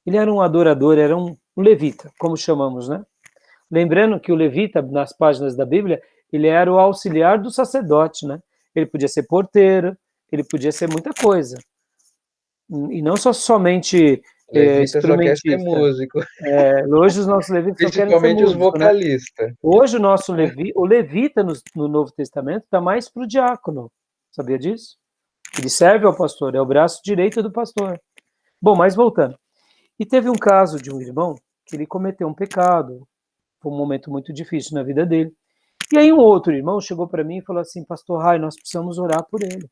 Ele era um adorador, era um levita, como chamamos, né? Lembrando que o levita, nas páginas da Bíblia, ele era o auxiliar do sacerdote, né? Ele podia ser porteiro, ele podia ser muita coisa. E não somente Levita só quer ser instrumentista. músico. Hoje os nossos levitas só querem ser Principalmente os músicos, né? vocalistas. Hoje o levita no Novo Testamento está mais para o diácono. Sabia disso? Ele serve ao pastor, é o braço direito do pastor. Bom, mas voltando. E teve um caso de um irmão que ele cometeu um pecado. Foi um momento muito difícil na vida dele. E aí um outro irmão chegou para mim e falou assim, pastor Rai, nós precisamos orar por ele,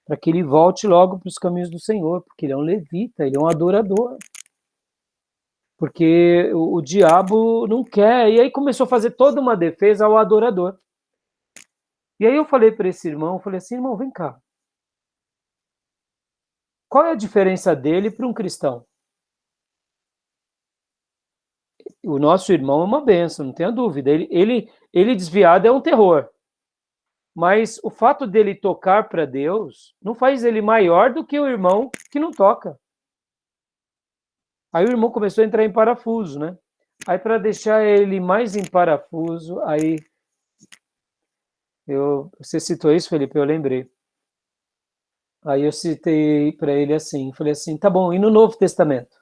para que ele volte logo para os caminhos do Senhor, porque ele é um levita, ele é um adorador. Porque o diabo não quer. E aí começou a fazer toda uma defesa ao adorador. E aí eu falei para esse irmão, falei assim, irmão, vem cá. Qual é a diferença dele para um cristão? O nosso irmão é uma bênção, não tenha dúvida. Ele desviado é um terror. Mas o fato dele tocar para Deus não faz ele maior do que o irmão que não toca. Aí o irmão começou a entrar em parafuso, né? Aí para deixar ele mais em parafuso, aí você citou isso, Felipe, eu lembrei. Aí eu citei para ele assim, falei assim, tá bom, e no Novo Testamento?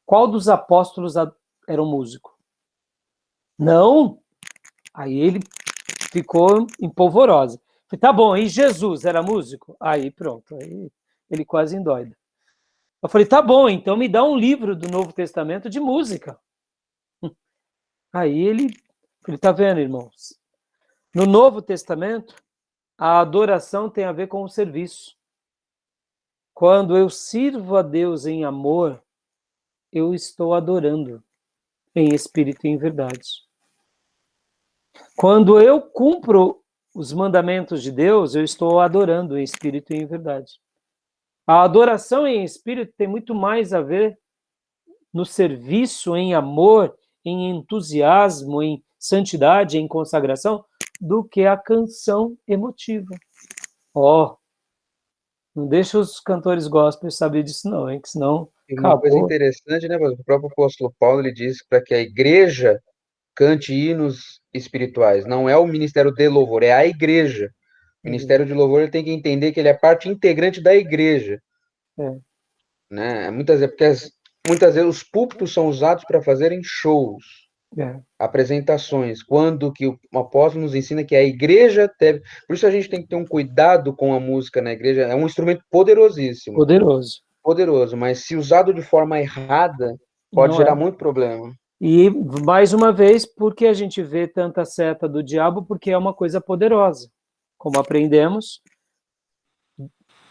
Qual dos apóstolos era um músico? Não! Aí ele ficou em polvorosa. Falei, tá bom, e Jesus era músico? Aí pronto, aí ele quase endoida. Eu falei, tá bom, então me dá um livro do Novo Testamento de música. Aí ele tá vendo, irmãos? No Novo Testamento, a adoração tem a ver com o serviço. Quando eu sirvo a Deus em amor, eu estou adorando em espírito e em verdade. Quando eu cumpro os mandamentos de Deus, eu estou adorando em espírito e em verdade. A adoração em espírito tem muito mais a ver no serviço, em amor, em entusiasmo, em santidade, em consagração, do que a canção emotiva. Não deixa os cantores gospel saber disso não, hein? Que senão E uma acabou. coisa interessante, né? O próprio apóstolo Paulo, ele diz para que a igreja cante hinos espirituais. Não é o ministério de louvor, é a igreja. O ministério de louvor ele tem que entender que ele é parte integrante da igreja. Né? Muitas vezes os púlpitos são usados para fazerem shows, apresentações, quando que o apóstolo nos ensina que a igreja deve... Por isso a gente tem que ter um cuidado com a música na igreja, é um instrumento poderosíssimo. Poderoso, mas se usado de forma errada, pode gerar muito problema. E, mais uma vez, porque a gente vê tanta seta do diabo, porque é uma coisa poderosa. Como aprendemos,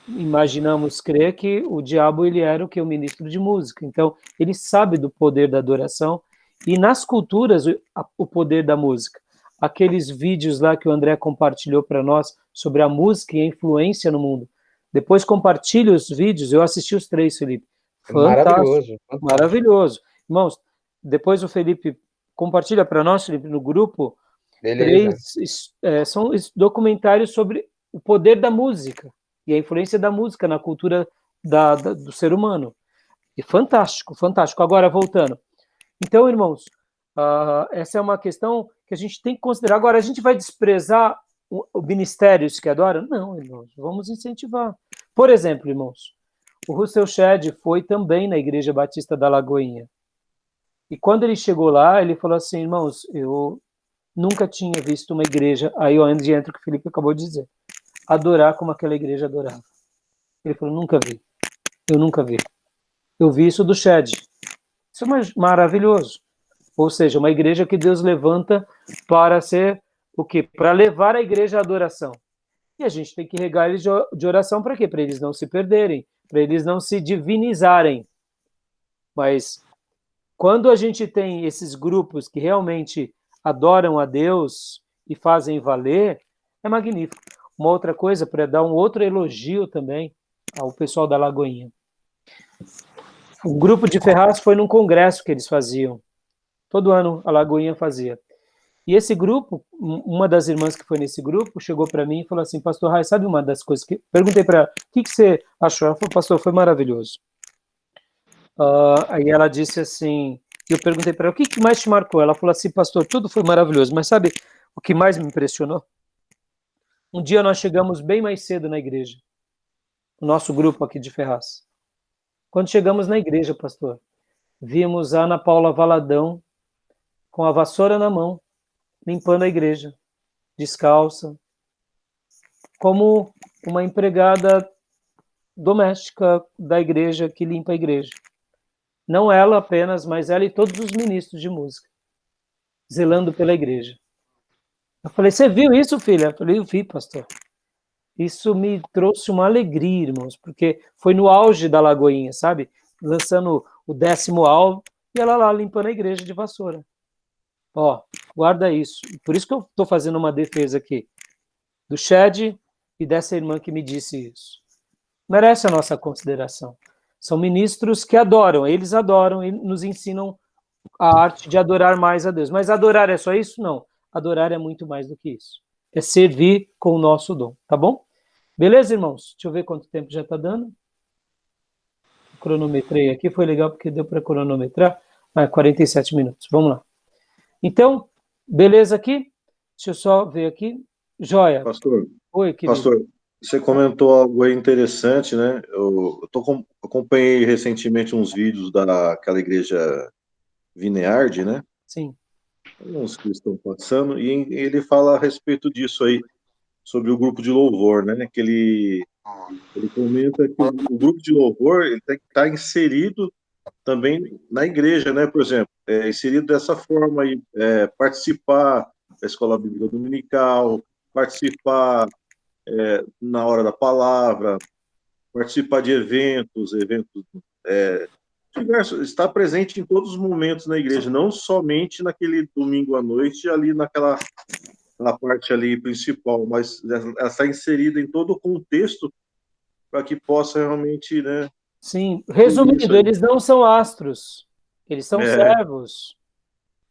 imaginamos crer que o diabo ele era o ministro de música. Então, ele sabe do poder da adoração e nas culturas o poder da música. Aqueles vídeos lá que o André compartilhou para nós sobre a música e a influência no mundo. Depois compartilhe os vídeos, eu assisti os 3, Felipe. Maravilhoso. Fantástico. Maravilhoso. Irmãos, depois o Felipe compartilha para nós, Felipe, no grupo, Beleza. são documentários sobre o poder da música e a influência da música na cultura do ser humano. E fantástico, fantástico. Agora, voltando. Então, irmãos, essa é uma questão que a gente tem que considerar. Agora, a gente vai desprezar o ministérios que adoram? Não, irmãos, vamos incentivar. Por exemplo, irmãos, o Russell Shedd foi também na Igreja Batista da Lagoinha. E quando ele chegou lá, ele falou assim, irmãos, eu nunca tinha visto uma igreja, aí onde entra o que o Felipe acabou de dizer, adorar como aquela igreja adorava. Ele falou, nunca vi. Eu nunca vi. Eu vi isso do Shedd. Isso é maravilhoso. Ou seja, uma igreja que Deus levanta para ser o quê? Para levar a igreja à adoração. E a gente tem que regar eles de oração para quê? Para eles não se perderem, para eles não se divinizarem. Mas quando a gente tem esses grupos que realmente adoram a Deus e fazem valer, é magnífico. Uma outra coisa, para dar um outro elogio também ao pessoal da Lagoinha. O grupo de Ferraz foi num congresso que eles faziam. Todo ano a Lagoinha fazia. E esse grupo, uma das irmãs que foi nesse grupo, chegou para mim e falou assim, pastor Rai, sabe uma das coisas que... Perguntei para ela, o que você achou? Ela falou, pastor, foi maravilhoso. Aí ela disse assim, eu perguntei para ela, o que mais te marcou? Ela falou assim, pastor, tudo foi maravilhoso, mas sabe o que mais me impressionou? Um dia nós chegamos bem mais cedo na igreja, o nosso grupo aqui de Ferraz. Quando chegamos na igreja, pastor, vimos a Ana Paula Valadão com a vassoura na mão, limpando a igreja, descalça, como uma empregada doméstica da igreja que limpa a igreja. Não ela apenas, mas ela e todos os ministros de música, zelando pela igreja. Eu falei, você viu isso, filha? Eu falei, eu vi, pastor. Isso me trouxe uma alegria, irmãos, porque foi no auge da Lagoinha, sabe? Lançando o 10º álbum, e ela lá limpando a igreja de vassoura. Ó, guarda isso. Por isso que eu estou fazendo uma defesa aqui do Shedd e dessa irmã que me disse isso. Merece a nossa consideração. São ministros que adoram, eles adoram e nos ensinam a arte de adorar mais a Deus. Mas adorar é só isso? Não. Adorar é muito mais do que isso. É servir com o nosso dom, tá bom? Beleza, irmãos? Deixa eu ver quanto tempo já está dando. Cronometrei aqui, foi legal porque deu para cronometrar. 47 minutos. Vamos lá. Então, beleza aqui? Deixa eu só ver aqui. Joia. Pastor, Oi, querido. pastor, você comentou algo aí interessante, né? Acompanhei recentemente uns vídeos daquela igreja Vineyard, né? Sim. Uns que estão passando, e ele fala a respeito disso aí, sobre o grupo de louvor, né? Que ele comenta que o grupo de louvor ele tem que estar inserido também na igreja, né? Por exemplo, inserido dessa forma aí, participar da escola bíblica dominical, participar na hora da palavra, participar de eventos diversos, estar presente em todos os momentos na igreja, não somente naquele domingo à noite, ali na parte ali principal, mas ela está inserida em todo o contexto para que possa realmente, né? Sim, resumindo, eles não são astros, eles são servos.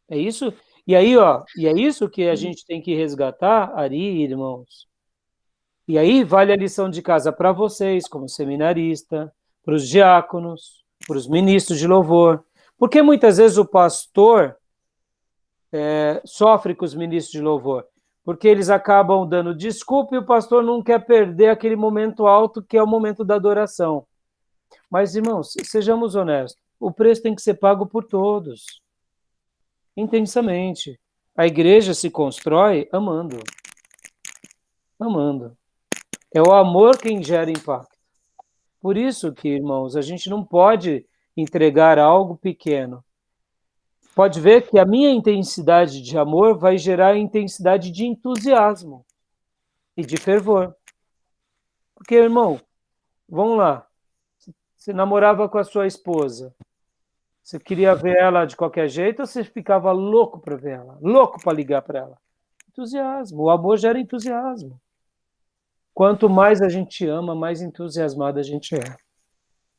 É isso? E aí, ó, e é isso que a gente tem que resgatar, Ari, irmãos. E aí vale a lição de casa para vocês, como seminarista, para os diáconos, para os ministros de louvor. Porque muitas vezes o pastor sofre com os ministros de louvor, porque eles acabam dando desculpa e o pastor não quer perder aquele momento alto que é o momento da adoração. Mas, irmãos, sejamos honestos, o preço tem que ser pago por todos, intensamente. A igreja se constrói amando. Amando. É o amor quem gera impacto. Por isso que, irmãos, a gente não pode entregar algo pequeno. Pode ver que a minha intensidade de amor vai gerar intensidade de entusiasmo e de fervor. Porque, irmão, vamos lá. Você namorava com a sua esposa. Você queria ver ela de qualquer jeito ou você ficava louco para ver ela? Louco para ligar para ela? Entusiasmo. O amor gera entusiasmo. Quanto mais a gente ama, mais entusiasmado a gente é.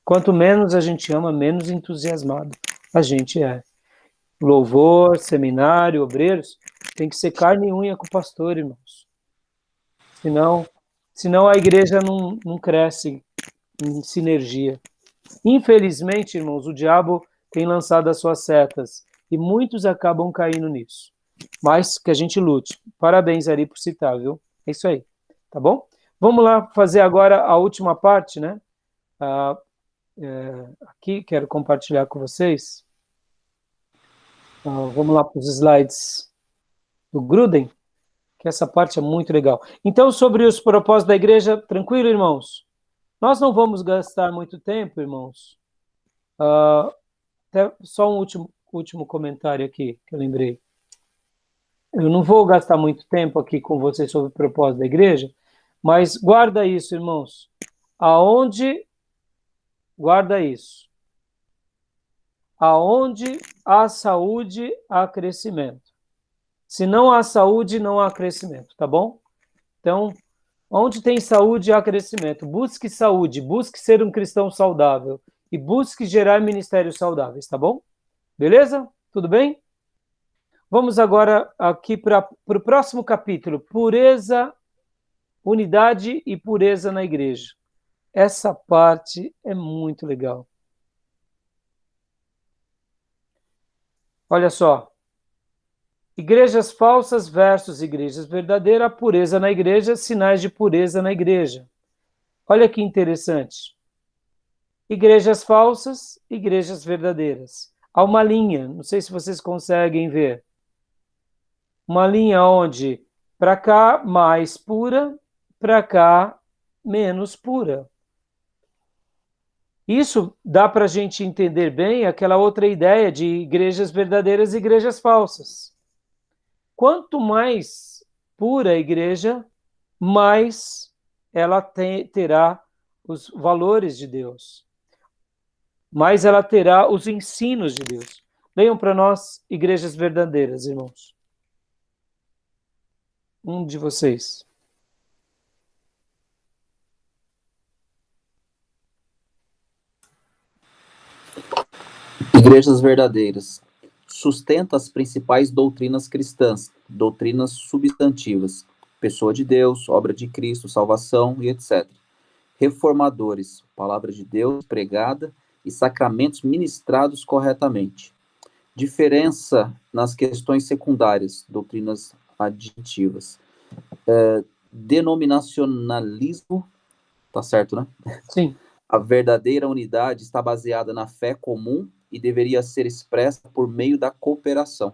Quanto menos a gente ama, menos entusiasmado a gente é. Louvor, seminário, obreiros, tem que ser carne e unha com o pastor, irmãos. Senão a igreja não cresce em sinergia. Infelizmente, irmãos, o diabo tem lançado as suas setas e muitos acabam caindo nisso. Mas que a gente lute. Parabéns, Ari, por citar, viu? É isso aí, tá bom? Vamos lá fazer agora a última parte, né? Aqui, quero compartilhar com vocês. Vamos lá para os slides do Gruden, que essa parte é muito legal. Então, sobre os propósitos da igreja, tranquilo, irmãos? Nós não vamos gastar muito tempo, irmãos. Até só um último comentário aqui, que eu lembrei. Eu não vou gastar muito tempo aqui com vocês sobre o propósito da igreja, mas guarda isso, irmãos. Guarda isso. Aonde há saúde, há crescimento. Se não há saúde, não há crescimento, tá bom? Então, onde tem saúde, há crescimento. Busque saúde, busque ser um cristão saudável e busque gerar ministérios saudáveis, tá bom? Beleza? Tudo bem? Vamos agora aqui para o próximo capítulo, pureza, unidade e pureza na igreja. Essa parte é muito legal. Olha só. Igrejas falsas versus igrejas verdadeiras, pureza na igreja, sinais de pureza na igreja. Olha que interessante. Igrejas falsas, igrejas verdadeiras. Há uma linha, não sei se vocês conseguem ver. Uma linha onde para cá mais pura, para cá menos pura. Isso dá para a gente entender bem aquela outra ideia de igrejas verdadeiras e igrejas falsas. Quanto mais pura a igreja, mais ela terá os valores de Deus. Mais ela terá os ensinos de Deus. Leiam para nós igrejas verdadeiras, irmãos. Um de vocês. Igrejas verdadeiras. Sustenta as principais doutrinas cristãs, doutrinas substantivas, pessoa de Deus, obra de Cristo, salvação e etc. Reformadores, palavra de Deus pregada e sacramentos ministrados corretamente. Diferença nas questões secundárias, doutrinas aditivas. Denominacionalismo, tá certo, né? Sim. A verdadeira unidade está baseada na fé comum e deveria ser expressa por meio da cooperação.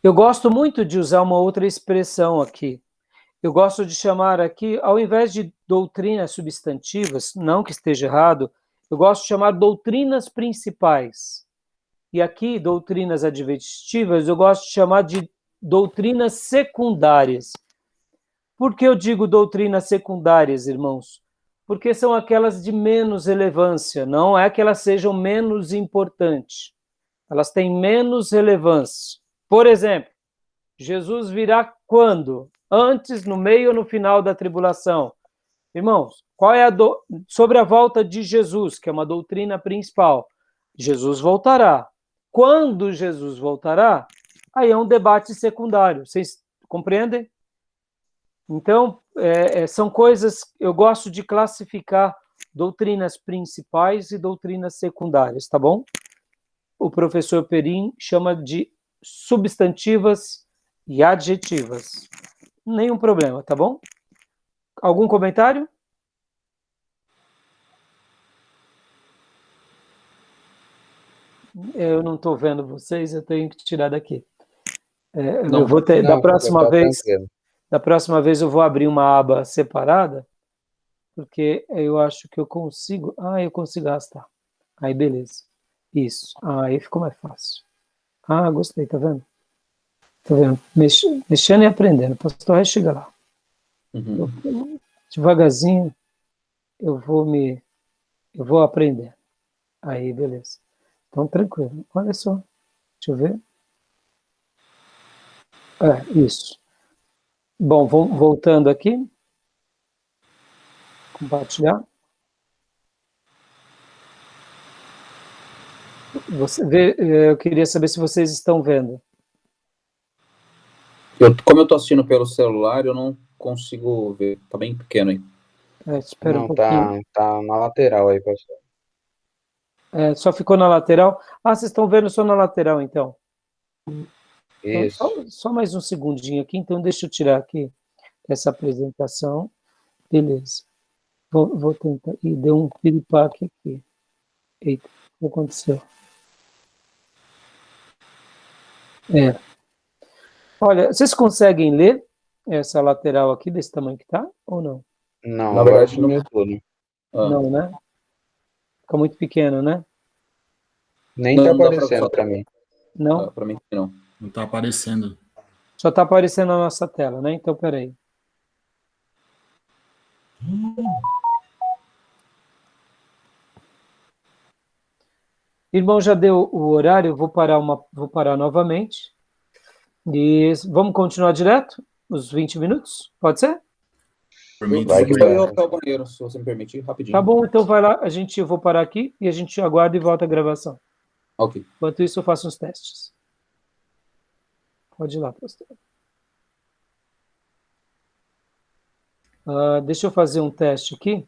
Eu gosto muito de usar uma outra expressão aqui. Eu gosto de chamar aqui, ao invés de doutrinas substantivas, não que esteja errado, eu gosto de chamar doutrinas principais. E aqui, doutrinas adventistas, eu gosto de chamar de doutrinas secundárias. Por que eu digo doutrinas secundárias, irmãos? Porque são aquelas de menos relevância, não é que elas sejam menos importantes. Elas têm menos relevância. Por exemplo, Jesus virá quando? Antes, no meio ou no final da tribulação? Irmãos, qual é sobre a volta de Jesus, que é uma doutrina principal? Jesus voltará. Quando Jesus voltará? Aí é um debate secundário. Vocês compreendem? Então, são coisas, eu gosto de classificar doutrinas principais e doutrinas secundárias, tá bom? O professor Perim chama de substantivas e adjetivas. Nenhum problema, tá bom? Algum comentário? Eu não estou vendo vocês, eu tenho que tirar daqui. Eu vou ter, da próxima vez eu vou abrir uma aba separada, porque eu acho que eu consigo. Eu consigo arrastar. Aí, beleza. Isso. Aí ficou mais fácil. Gostei, tá vendo? Tá vendo? Mexendo e aprendendo. O pastor vai chegar lá. Uhum. Devagarzinho, eu vou aprender. Aí, beleza. Então, tranquilo. Olha só. Deixa eu ver. Isso. Bom, voltando aqui. Compartilhar. Eu queria saber se vocês estão vendo. Como eu estou assistindo pelo celular, eu não consigo ver. Tá bem pequeno aí. Espera um Não, pouquinho. tá na lateral aí, pastor. Só ficou na lateral? Vocês estão vendo só na lateral, então. Então, Isso. só mais um segundinho aqui, então deixa eu tirar aqui essa apresentação. Beleza. Vou tentar. Ih, deu um piripaque aqui. Eita, o que aconteceu? Olha, vocês conseguem ler essa lateral aqui, desse tamanho que tá, ou não? Não, Na agora verdade, não. sumiu tudo. Não, né? Fica muito pequeno, né? Nem Não, tá não dá pra aparecendo só- pra mim. Não? Para mim não. Não está aparecendo. Só está aparecendo na nossa tela, né? Então, peraí. Irmão, já deu o horário, eu vou parar novamente. E vamos continuar direto? Os 20 minutos? Pode ser? Por mim, Vai tudo que bem. Eu vai. até o banheiro, se você me permitir, rapidinho. Tá bom, então vai lá, eu vou parar aqui e a gente aguarda e volta a gravação. Ok. Enquanto isso, eu faço uns testes. Pode ir lá, pastor. Deixa eu fazer um teste aqui.